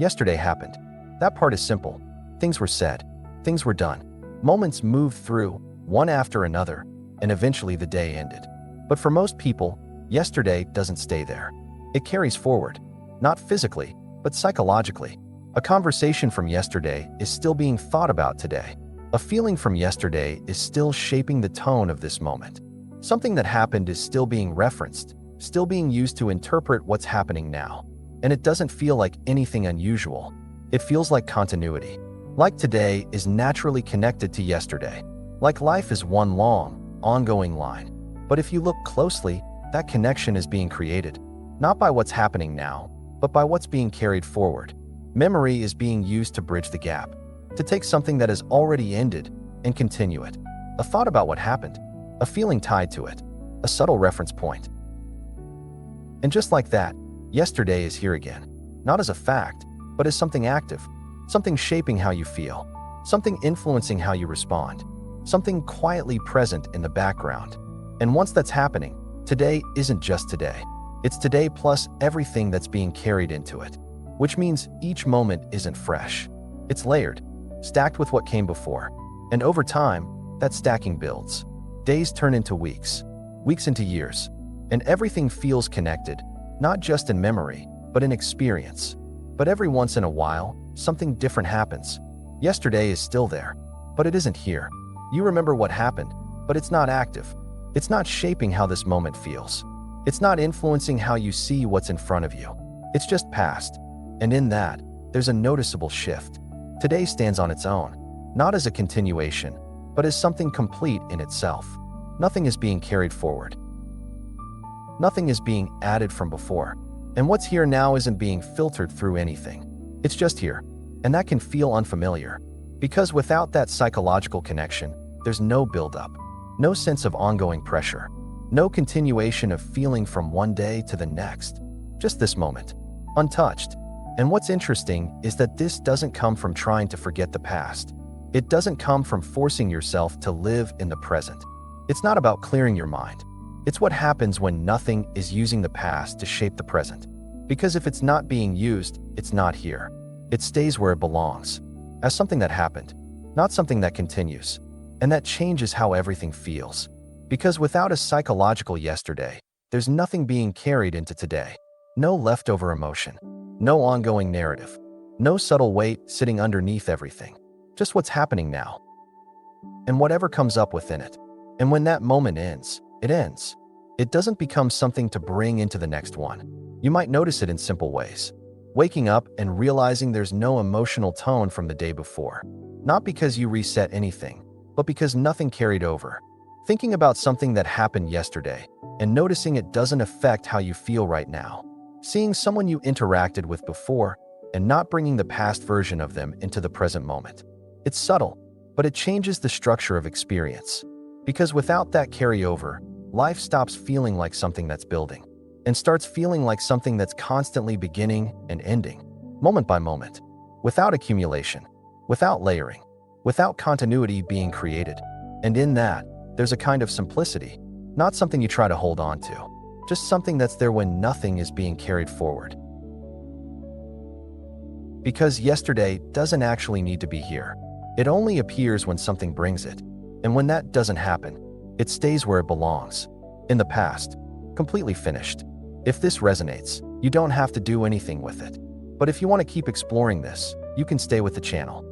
Yesterday happened. That part is simple. Things were said. Things were done. Moments moved through, one after another, and eventually the day ended. But for most people, yesterday doesn't stay there. It carries forward, not physically, but psychologically. A conversation from yesterday is still being thought about today. A feeling from yesterday is still shaping the tone of this moment. Something that happened is still being referenced, still being used to interpret what's happening now. And it doesn't feel like anything unusual. It feels like continuity. Like today is naturally connected to yesterday. Like life is one long, ongoing line. But if you look closely, that connection is being created, not by what's happening now, but by what's being carried forward. Memory is being used to bridge the gap, to take something that has already ended and continue it. A thought about what happened, a feeling tied to it, a subtle reference point. And just like that, yesterday is here again, not as a fact, but as something active, something shaping how you feel, something influencing how you respond, something quietly present in the background. And once that's happening, today isn't just today. It's today plus everything that's being carried into it, which means each moment isn't fresh. It's layered, stacked with what came before. And over time, that stacking builds. Days turn into weeks, weeks into years, and everything feels connected, not just in memory, but in experience. But every once in a while, something different happens. Yesterday is still there, but it isn't here. You remember what happened, but it's not active. It's not shaping how this moment feels. It's not influencing how you see what's in front of you. It's just past. And in that, there's a noticeable shift. Today stands on its own, not as a continuation, but as something complete in itself. Nothing is being carried forward. Nothing is being added from before. And what's here now isn't being filtered through anything. It's just here. And that can feel unfamiliar. Because without that psychological connection, there's no buildup, no sense of ongoing pressure, no continuation of feeling from one day to the next. Just this moment, untouched. And what's interesting is that this doesn't come from trying to forget the past. It doesn't come from forcing yourself to live in the present. It's not about clearing your mind. It's what happens when nothing is using the past to shape the present. Because if it's not being used, it's not here. It stays where it belongs, as something that happened, not something that continues. And that changes how everything feels. Because without a psychological yesterday, there's nothing being carried into today. No leftover emotion, no ongoing narrative, no subtle weight sitting underneath everything. Just what's happening now. And whatever comes up within it. And when that moment ends, it ends. It doesn't become something to bring into the next one. You might notice it in simple ways. Waking up and realizing there's no emotional tone from the day before. Not because you reset anything, but because nothing carried over. Thinking about something that happened yesterday and noticing it doesn't affect how you feel right now. Seeing someone you interacted with before and not bringing the past version of them into the present moment. It's subtle, but it changes the structure of experience. Because without that carryover, life stops feeling like something that's building and starts feeling like something that's constantly beginning and ending, moment by moment, without accumulation, without layering, without continuity being created. And in that, there's a kind of simplicity, not something you try to hold on to, just something that's there when nothing is being carried forward. Because yesterday doesn't actually need to be here. It only appears when something brings it. And when that doesn't happen, it stays where it belongs, in the past, completely finished. If this resonates, you don't have to do anything with it. But if you want to keep exploring this, you can stay with the channel.